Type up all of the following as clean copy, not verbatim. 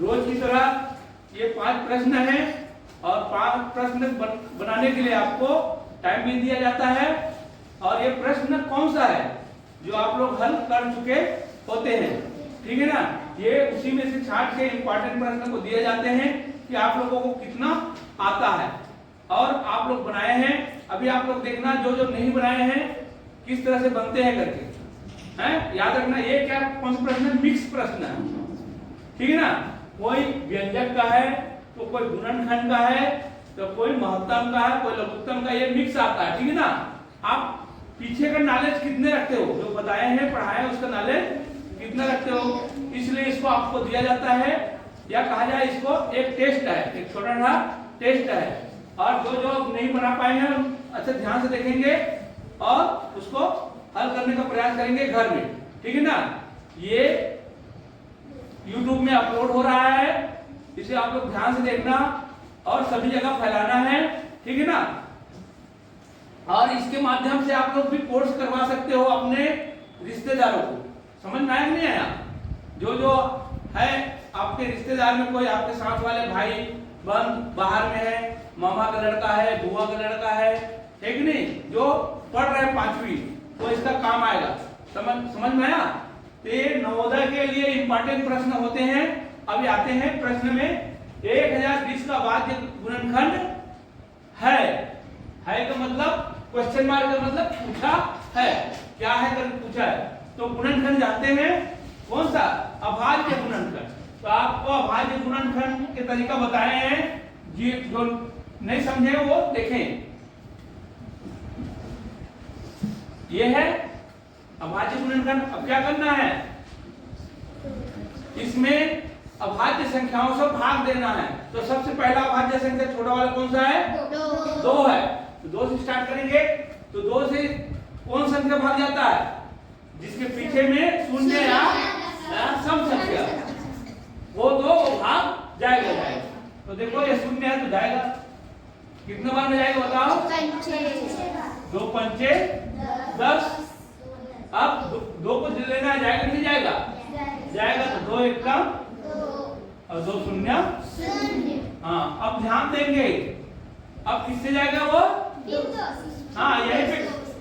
रोज की तरह ये 5 प्रश्न हैं और 5 प्रश्न बनाने के लिए आपको टाइम भी दिया जाता है। और ये प्रश्न कौन सा है जो आप लोग हल कर चुके होते हैं, ठीक है ना। ये उसी में से छांट के इंपॉर्टेंट प्रश्न को दिए जाते हैं कि आप लोगों को कितना आता है और आप लोग बनाए हैं। अभी आप लोग देखना जो जो नहीं बनाए हैं किस तरह से बनते हैं करके, हैं याद रखना। ये क्या कौन सा प्रश्न है? मिक्स प्रश्न है, ठीक है ना। कोई व्यंजक का है तो कोई गुणनखंड का है तो कोई महत्तम का है, कोई लघुत्तम का, ये मिक्स आता है, ठीक है ना। आप पीछे का नॉलेज कितने रखते हो, जो बताए हैं पढ़ाए हैं उसका नॉलेज कितना रखते हो, इसलिए इसको आपको दिया जाता है, या कहा जाए इसको एक टेस्ट है, एक छोटा सा टेस्ट है। और जो जो नहीं बना पाए हैं अच्छा ध्यान से देखेंगे और उसको हल करने का प्रयास करेंगे घर में, ठीक है ना। ये YouTube में अपलोड हो रहा है, इसे आप लोग ध्यान से देखना और सभी जगह फैलाना है, ठीक है ना। और इसके माध्यम से आप लोग भी कोर्स करवा सकते हो अपने रिश्तेदारों को। समझ में आया नहीं आया? जो जो है आपके रिश्तेदार में, कोई आपके साथ वाले भाई बहन बाहर में है, मामा का लड़का है, बुआ का लड़का है, ठीक नहीं, जो पढ़ रहे 5वीं, तो इसका काम आएगा। समझ में आया? तो ये नवोदय के लिए इंपॉर्टेंट प्रश्न होते हैं। अभी आते हैं प्रश्न में। 1020 का वाक्य गुणनखंड है का मतलब क्वेश्चन मार्क का मतलब पूछा है, क्या है करके पूछा है। तो गुणनखंड जानते हैं कौन सा? अभाज्य गुणनखंड। तो आपको अभाज्य गुणनखंड के तरीका बताए हैं, जी जो नहीं समझे वो देखें। ये है अभाज्य गुणनखंड। अब क्या करना है, इसमें अभाज्य संख्याओं से भाग देना है। तो सबसे पहला अभाज्य संख्या छोटा वाला कौन सा है? 2 है। तो 2 से स्टार्ट करेंगे। तो 2 से कौन संख्या भाग जाता है? जिसके पीछे में शून्य या सम संख्या, वो 2 भाग जाएगा। तो देखो ये शून्य है तो जाएगा, कितने बार में जाएगा बताओ? 2 पंचे 10। अब 2 को लेना है, जाएगा नहीं जाएगा? जाएगा। तो 2 एक कम और 2 शून्य। हाँ, अब ध्यान देंगे, अब किससे जाएगा वो? हाँ, यही पे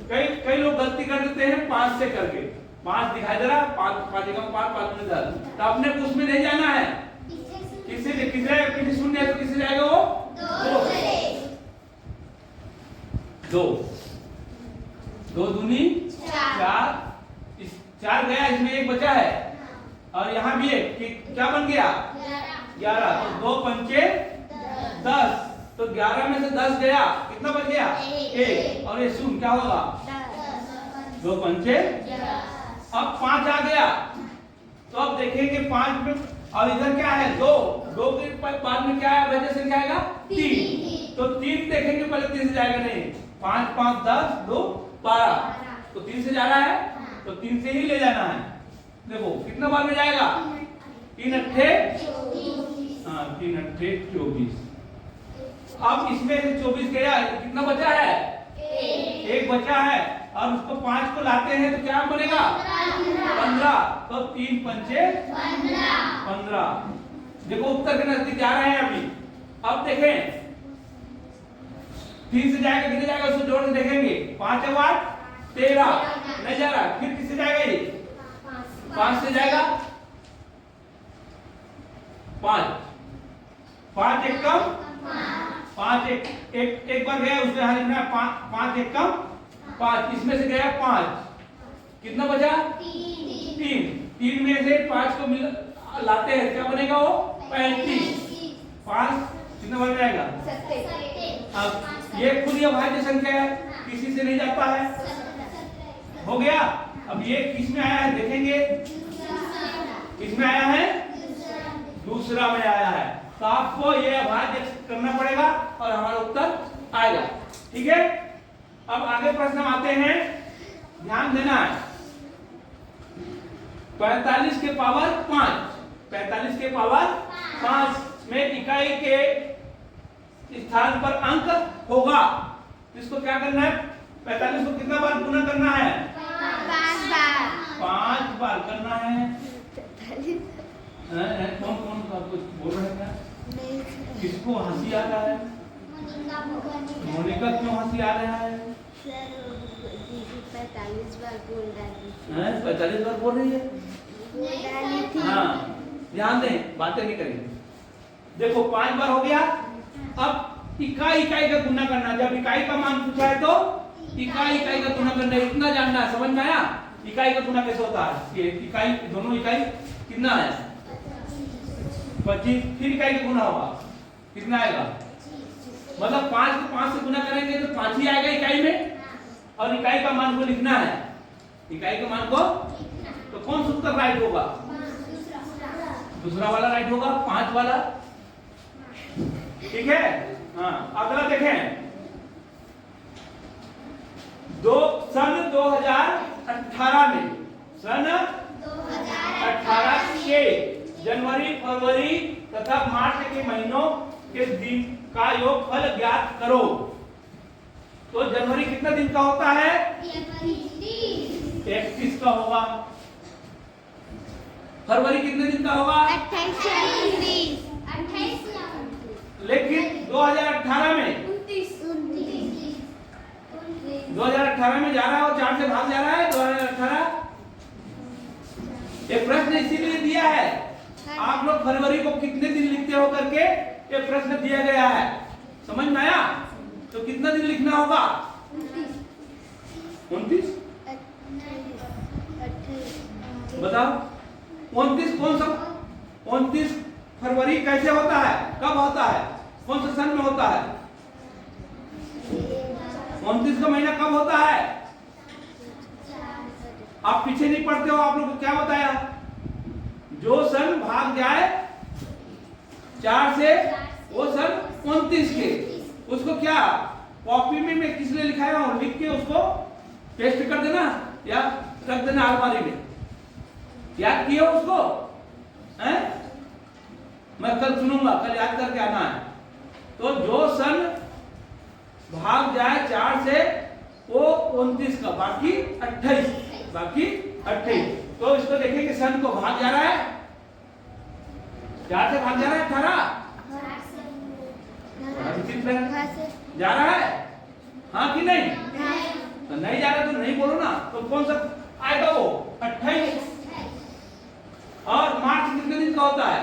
कई लोग गलती कर देते हैं 5 से करके। 5 दिखाई दे रहा, 5 एकम 5 में 10। तो अपने को उसमें नहीं जाना है, किसी शून्य है तो किससे जाएगा वो? 2 दूनी 4। 4 गया, इसमें 1 बचा है और यहाँ भी 1, क्या बन गया? 11। तो 2 पंचे 10। तो 11 में से 10 गया, कितना बच गया? 1। और ये शून्य क्या होगा? 2 पंचे। अब 5 आ गया, तो अब देखेंगे 5 में, और इधर क्या है? 2 के बाद में क्या है? वजह संख्या आएगा 3। तो 3 देखेंगे पहले, 3 से जाएगा नहीं। 5 5 10 2 12। तो 3 से जा रहा है तो 3 से ही ले जाना है। देखो कितना बार में जाएगा? 3 अट्ठे 24। अब इसमें से 24 गया, कितना बचा है? 1 बचा है। और उसको 5 को लाते हैं तो क्या बनेगा? 15। तो 3 पंचे 15। देखो उत्तर के नजदीक जा रहे हैं अभी। अब देखें 3 से जाएगा, कितने जाएगा उसको जोड़ के देखेंगे। 5 है 8 13, नहीं जा रहा। फिर किससे जाएगा? ये 5 से जाएगा। 5 एक कम 5 एक बार गया, उसमें यहाँ लिखना है 5 एक कम 5। इसमें से गया 5, कितना बचा? 3 में से 5 को लाते हैं, क्या बनेगा वो? 35। 5 कितना बन जाएगा? अब ये खुद ही अभाज्य संख्या है, किसी से नहीं जाता है, हो गया। अब ये किस में आया है देखेंगे, किसमें आया है? दूसरा में आया है। तो आपको ये अभाज्य करना पड़ेगा और हमारा उत्तर आएगा, ठीक है। अब आगे प्रश्न आते हैं, ध्यान देना है। 45 के पावर 5, 45 के पावर 5 में इकाई के स्थान पर अंक होगा। इसको क्या करना है? 45 को कितना बार गुना करना है? 5 बार करना है। कौन कौन आप कुछ बोल रहे हैं क्या? नहीं किसको हंसी आ रहा है? मोनिका क्यों हंसी आ रहा है? सर, दीदी 45 बार बोल डाली हैं 45 बार बोल रही है? थी। हाँ, ध्यान दें, बातें नहीं करेंगे। देखो 5 बार हो गया। अब इकाई इकाई का गुना करना। जब इकाई का मान पूछा है तो इकाई इकाई का गुना करना है। इतना जानना है, समझ में आया? इकाई का गुना कैसे होता है? ये इकाई, दोनों इकाई कितना है? 25। फिर इकाई का गुना होगा, कितना आएगा? मतलब 5 को 5 से गुना करेंगे तो 5 ही आएगा इकाई में। और इकाई का मान को लिखना है, इकाई के मान को। तो कौन सा उत्तर राइट होगा? दूसरा वाला राइट होगा, 5 वाला। ठीक है। हाँ, अगला देखें। सन 2018 में, सन 2018 के जनवरी, फरवरी तथा मार्च के महीनों के दिन का योगफल ज्ञात करो। तो जनवरी कितना दिन का होता है? 31 का होगा। फरवरी कितने दिन का होगा? 28 लेकिन 2018 में 2018 में जा रहा है और 4 से भाग जा रहा है। 2018 ये प्रश्न इसीलिए दिया है, आप लोग फरवरी को कितने दिन लिखते हो करके ये प्रश्न दिया गया है। समझ में आया? तो कितना दिन लिखना होगा? 29। बताओ 29 कौन सा? 29 फरवरी कैसे होता है? कब होता है? कौन सा सन में होता है? 29 का महीना कब होता है? आप पीछे नहीं पढ़ते हो। आप लोग को क्या बताया? जो सन भाग जाए 4 से, वो सन 29 के, उसको क्या कॉपी में मैं किस लिए लिखाया हूं, लिख के उसको पेस्ट कर देना या रख देना अलमारी में। याद किए उसको? हैं? मैं कल सुनूंगा, कल याद करके आना है। तो जो सन भाग जाए 4 से, वो 29 का, बाकी 28, बाकी 28। तो इसको देखेंगे, सन को भाग जा रहा है 4 से, भाग जा रहा है 18 जा रहा है, हाँ कि नहीं? तो नहीं जा रहा तो नहीं बोलो ना। तो कौन सा आएगा? वो 28। और मार्च कितने दिन का होता है?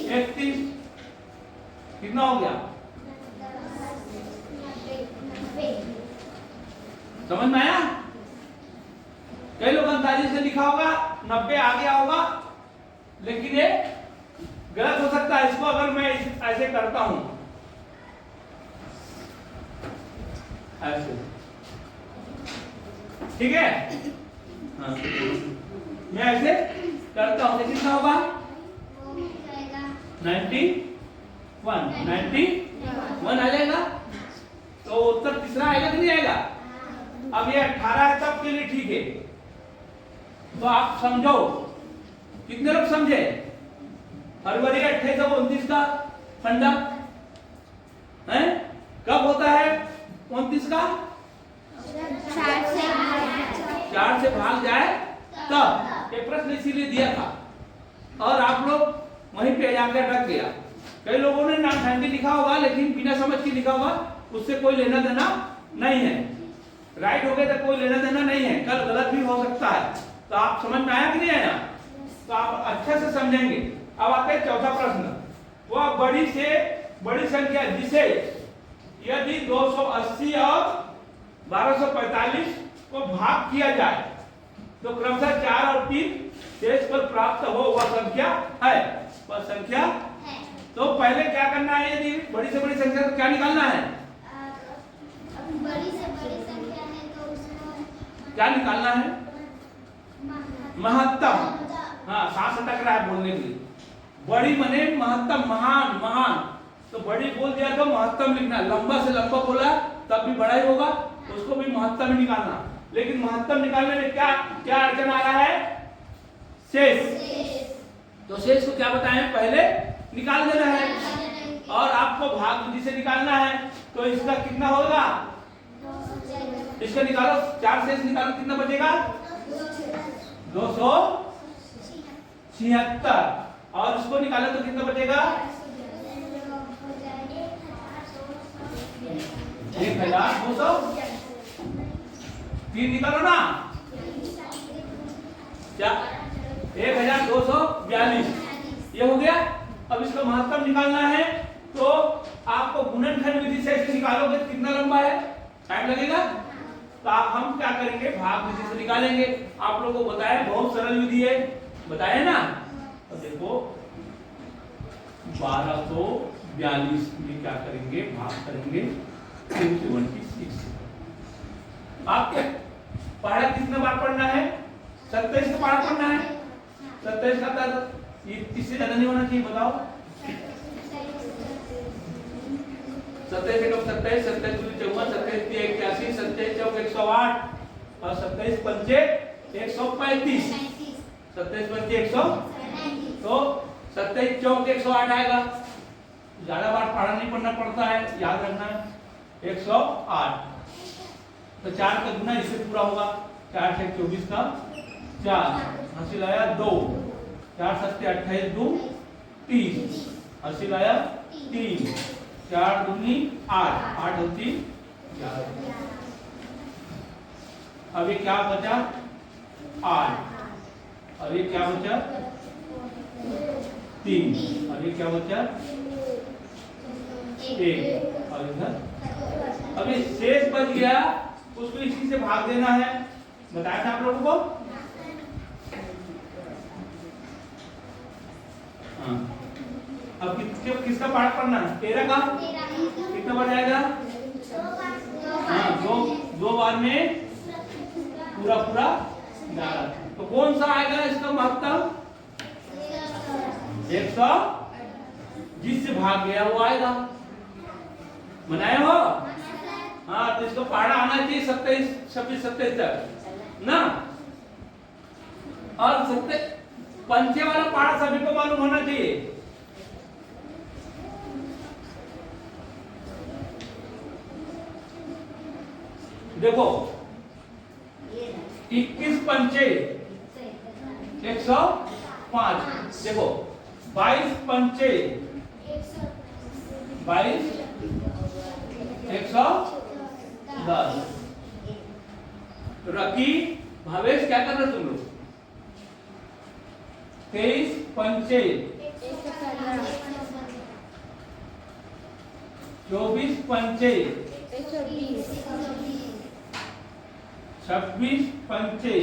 31। कितना हो गया? समझ में आया? कई लोग 39 से लिखा होगा, 90 आ गया होगा, लेकिन ये गलत हो सकता है। इसको अगर मैं ऐसे करता हूं, ऐसे, ठीक है? हाँ, मैं ऐसे करता हूं तो कितना होगा? 91 आ जाएगा। तो उत्तर तीसरा आएगा कि नहीं आएगा? अब ये 18 है, तब के लिए ठीक है। तो आप समझो, कितने लोग समझे? फरवरी 28 और 29 का फंडा है। कब होता है 29 का? 4 से भाग जाए तब। ये प्रश्न इसीलिए दिया था और आप लोग वहीं पे जाकर रख गया। कई लोगों ने 90 लिखा होगा, लेकिन बिना समझ के लिखा होगा, उससे कोई लेना देना नहीं है। राइट हो गए तो कोई लेना देना नहीं है, कल गलत भी हो सकता है। तो आप समझ में आया कि नहीं आया? तो आप अच्छे से समझेंगे। अब आते हैं चौथा प्रश्न। वह बड़ी से बड़ी संख्या जिसे यदि 280 और 1245 को भाग किया जाए तो क्रमशः 4 और 3 शेष पर प्राप्त हो, वह संख्या है। वह संख्या है। तो पहले क्या करना है? यदि बड़ी से बड़ी संख्या तो क्या निकालना है? बड़ी से बड़ी संख्या है तो उसको क्या निकालना है? महत्तम। हाँ, सांस अटक रहा है बोलने के लिए। बड़ी मने महत्तम, महान, महान। तो बड़ी बोल दिया तो महत्तम लिखना। लंबा से लंबा बोला तब भी बड़ा ही होगा, उसको भी महत्तम ही निकालना। लेकिन महत्तम निकालने में क्या क्या अड़चन आ रहा है? शेष। तो शेष को क्या बताएं? पहले निकाल देना है। और आपको भाग जिसे निकालना है, तो इसका कितना होगा? इसका निकालो, 4 शेष निकालो, कितना बचेगा? 276। और निकाले तो कितना बचेगा? 1200। 3 निकालो ना क्या? 1242 ये हो गया। अब इसका महत्तम निकालना है तो आपको गुणनखंड विधि से इसे निकालोगे तो कितना लंबा है, टाइम लगेगा। तो हम क्या करेंगे, भाग विधि से निकालेंगे। आप लोगों को बताया बहुत सरल विधि है, बताया ना। तो देखो 1242 में क्या करेंगे, भाग करेंगे 276। आपके पहाड़ा कितने बार पढ़ना है? 27 का पहाड़ा पढ़ना है। 27 का इससे ज्यादा नहीं होना चाहिए, बताओ। 27 एकम 27, 27 दूनी 54, 27 तिया 81, 27 चौक 108 और 27 पंचे 135। 27 पंचे 100 तो 27 चौक 108 आएगा। ज्यादा बार पढ़ा नहीं पढ़ना पड़ता है, याद रखना 108। तो 4 का गुना इससे पूरा होगा। 4 से 24 का 4 हासिल आया 2, 4 7 28 2 30 हासिल आया 3, 4 दूनी 8, 8 होती 11। अब ये क्या बचा? 8। अब ये क्या बचा? 3। अब ये क्या बचा? 1। और इधर अब ये शेष बच गया, उसको इसी से भाग देना है। बताया था आप लोगों को। हाँ, अब किसका पाठ पढ़ना है? 13 का कितना बढ़ जाएगा? हाँ, दो बार में पूरा 11। तो कौन सा आएगा इसका महत्तम? 100। जिससे भाग गया वो आएगा। बनाए हो? हाँ, तो इसको पढ़ा आना चाहिए 27 26 27 तक ना। और पंचे वाला पढ़ा सभी को मालूम होना चाहिए। देखो 21 पंचे 105। देखो 22 पंचे 22 110। रकी भावेश क्या कर रहे तुम लोग? 23 पंचे 24 पंचे 26 पंचे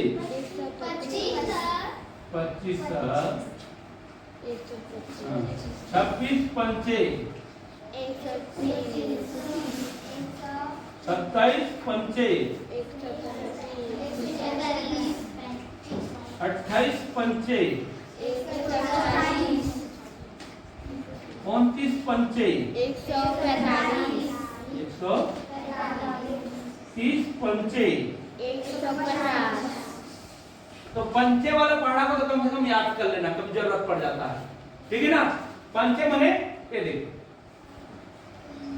25 26 पंचे 27 पंचे 28 पंचे 29 पंचे 130 पंचे 150। तो पंचे वाला पढ़ा को तो कम से कम याद कर लेना, कभी जरूरत पड़ जाता है। ठीक है ना। पंचे मने ये देखो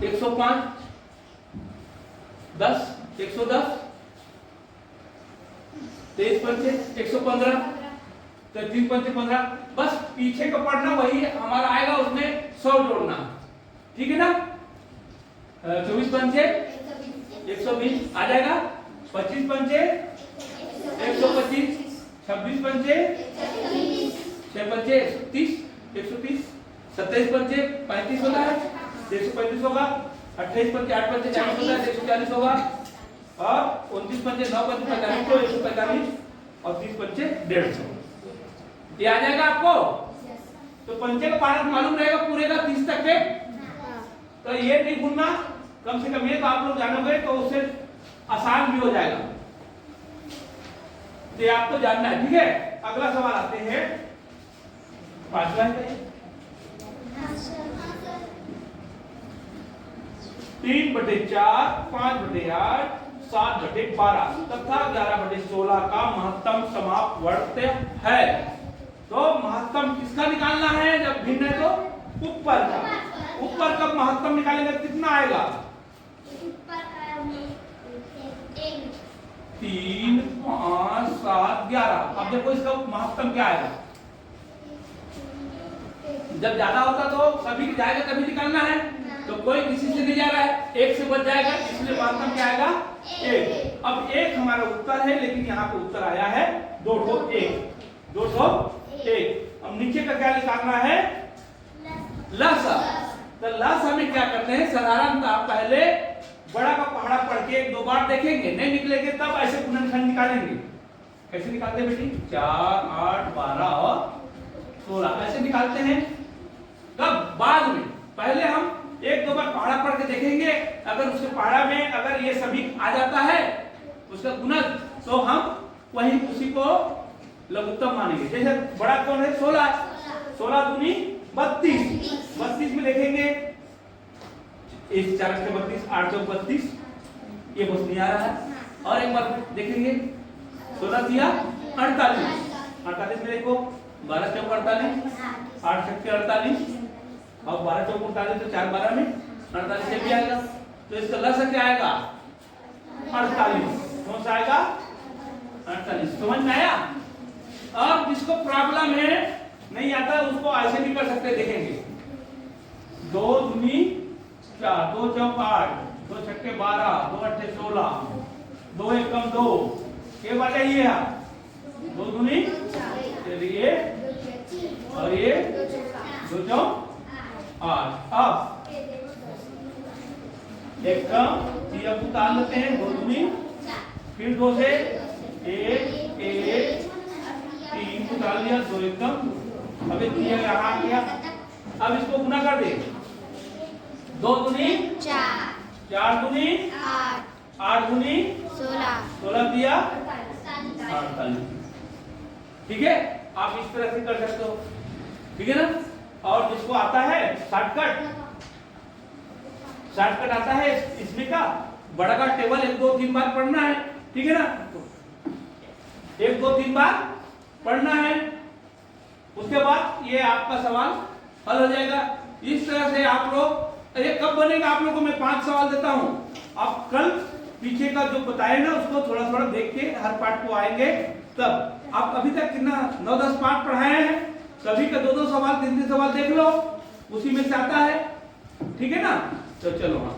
105 10 110 23 पंचे 115 तो 3 पंचे 15। बस पीछे का पढ़ना वही हमारा आएगा, उसमें 100 जोड़ना। ठीक है ना। 24 पंचे 120 आ जाएगा। 25 पंचे 125, 26 पंचे 6 पंचे 130 130, 27 पंचे 35 होता है 135 होगा। 28 पंचे 8 पंचे 40 होता है 140 होगा। और 29 पंचे 9 पंचे 45 तो 145 और 30 पंचे 150। ये आ जाएगा आपको। तो पंचे का पाठ मालूम रहेगा पूरे का 30 तक के। तो ये नहीं भूलना, कम से कम ये तो आप लोग जानोगे तो उससे आसान भी हो जाएगा। तो ये आपको जानना है। ठीक है। अगला सवाल आते हैं 5वां है 3/4 5/8 7/12 तथा 11/16 का महत्तम समापवर्त है। तो महत्तम किसका निकालना है? जब भिन्न है तो ऊपर का। ऊपर का महत्तम निकालेंगे कितना आएगा? 3 5 7 11। अब देखो इसका महत्तम क्या आएगा? जब ज्यादा होता तो सभी जाएगा तभी निकालना है, तो कोई किसी से नहीं जा रहा है, एक से बच जाएगा, इसलिए वास्तव में क्या आएगा? एक। अब एक हमारा उत्तर है, लेकिन यहाँ पे उत्तर आया है 201। अब नीचे का क्या निकालना है? लसा। तो लसा में क्या करते हैं? साधारणतः पहले बड़ा का पहाड़ा पढ़ के एक दो बार देखेंगे, नहीं निकलेंगे तब ऐसे गुणनखंड निकालेंगे। कैसे निकालते हैं बेटी? 4, 8, 12 और 16 ऐसे निकालते हैं। कब? बाद में। पहले हम एक दो बार पहाड़ा पढ़ के देखेंगे, अगर उसके पहाड़ा में अगर ये सभी आ जाता है उसका गुणज, तो हम वही उसी को लघुत्तम मानेंगे। जैसे बड़ा कौन है? 16। 16 दूनी 32। 32 में देखेंगे, इस 4 से 32, 8 चौक 32, ये बस नहीं आ रहा है। और एक बार देखेंगे, 16 दिया 48। 48 में देखो, 12 चौक 48, 8 छक्के 48 और 12 चौक 48, तो 4 12 में 48 से भी आएगा। तो इसका लसा क्या आएगा? 48। कौन सा आएगा? 48। समझ में आया? अब जिसको प्रॉब्लम है, नहीं आता, उसको ऐसे भी कर सकते, देखेंगे। 2 दूनी 4, 2 चौक 8, 2 छक्के 12, 2 अट्ठे 16, 2 एक कम 2, ये बात ये है 2 दूनी, ये और ये 2 चौक 8। अब एक कम ये उतार लेते हैं, 2 दूनी, फिर 2 से 1 1 3 उतार लिया, 2 एक कम। अब ये यहाँ आ गया। अब इसको गुना कर दे, 2 दूनी 4, 4 दूनी 8, 8 दूनी 16, 16 दिया 48। ठीक है, आप इस तरह से कर सकते हो। ठीक है ना? और जिसको आता है शॉर्टकट आता है इसमें का बड़ा का टेबल 1 2 3 बार पढ़ना है। ठीक है ना? 1 2 3 बार पढ़ना है, उसके बाद ये आपका सवाल हल हो जाएगा। इस तरह से आप लोग, ये कब बनेगा आप लोगों को मैं 5 सवाल देता हूं, आप कल पीछे का जो बताए ना उसको थोड़ा थोड़ा देख के हर पार्ट को आएंगे। तब आप अभी तक कितना 9-10 पार्ट पढ़ाए हैं, सभी का 2-2 सवाल 3-3 सवाल देख लो, उसी में से आता है। ठीक है ना? तो चलो हाँ।